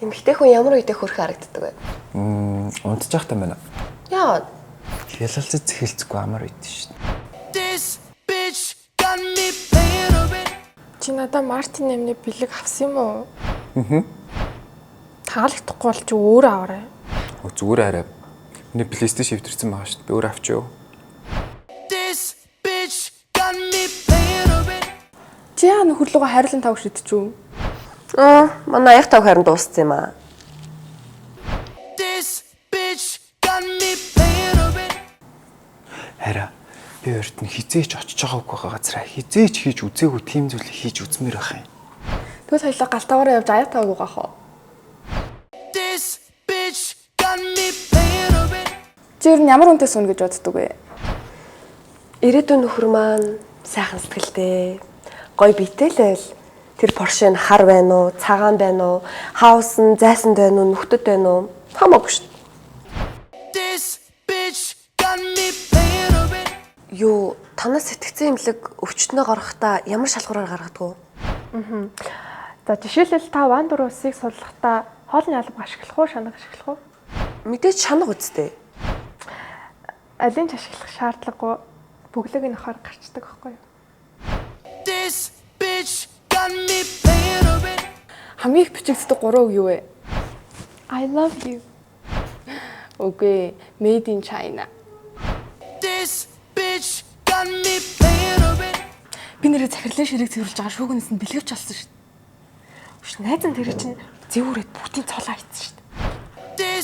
Эмэгтэй хүн ямар үедээ хөрхөн харагддаг вэ? Унтчих та байна. Яагаад? Хялалцаж зэхэлцэхгүй амар үйд шүү дээ. Чи надад Мартин нэмний бэлэг авсан юм уу? Таалагдахгүй бол чи өөрөө аваарай. Зүгээр хараа. Миний PlayStation шивдэрсэн байгаа шүү дээ. Би өөр авчив. Чи яа нөхөрлөгөө хайрлан тавг шидчихв? Манай аяг тав харин дууссан юм аа. Хараа. Би өөрт нь хизээч очиж байгаагүй газараа хизээч хийж үзээгүй тийм зүйлийг хийж үзмээр байх юм. Тэгвэл хоёлаа галтаагаараа явж аяг тавг угаах уу? Чи ер нь ямар үнэтэй сүнэ гэж боддог вэ? Ирээдүйн нөхөр маань сайхан сэтгэлтэй. Гоё биетэй л байл. Тэр Porsche нь хар байна уу, цагаан байна уу, хаус нь зайсанд байна уу, нүхтэд байна уу? Хамаагүй шүү. Юу, танаас сэтгцэн имлэг өвчтнөө гаргахдаа ямар шалгуураар гаргадаг вэ? За жишээлбэл та ван дуруу усыг судлахдаа хоолны алба ашиглах уу, шанаг ашиглах уу? Мэдээж шанаг үсттэй. Алийг ч ашиглах шаардлагагүй бүглэг нь охоор гарчдаг байхгүй юу? Хамгийн их бичигддэг 3 үг юу вэ? I love you. Окей, made in China. Би нэрээ захирлын ширийг цэвэрлж байгаа шүүгнээс нь бэлгэвч олсон шүү дээ. Үш найзан тэр чинь зэвүүрээд бүгдийн цолоо хийсэн шүү дээ.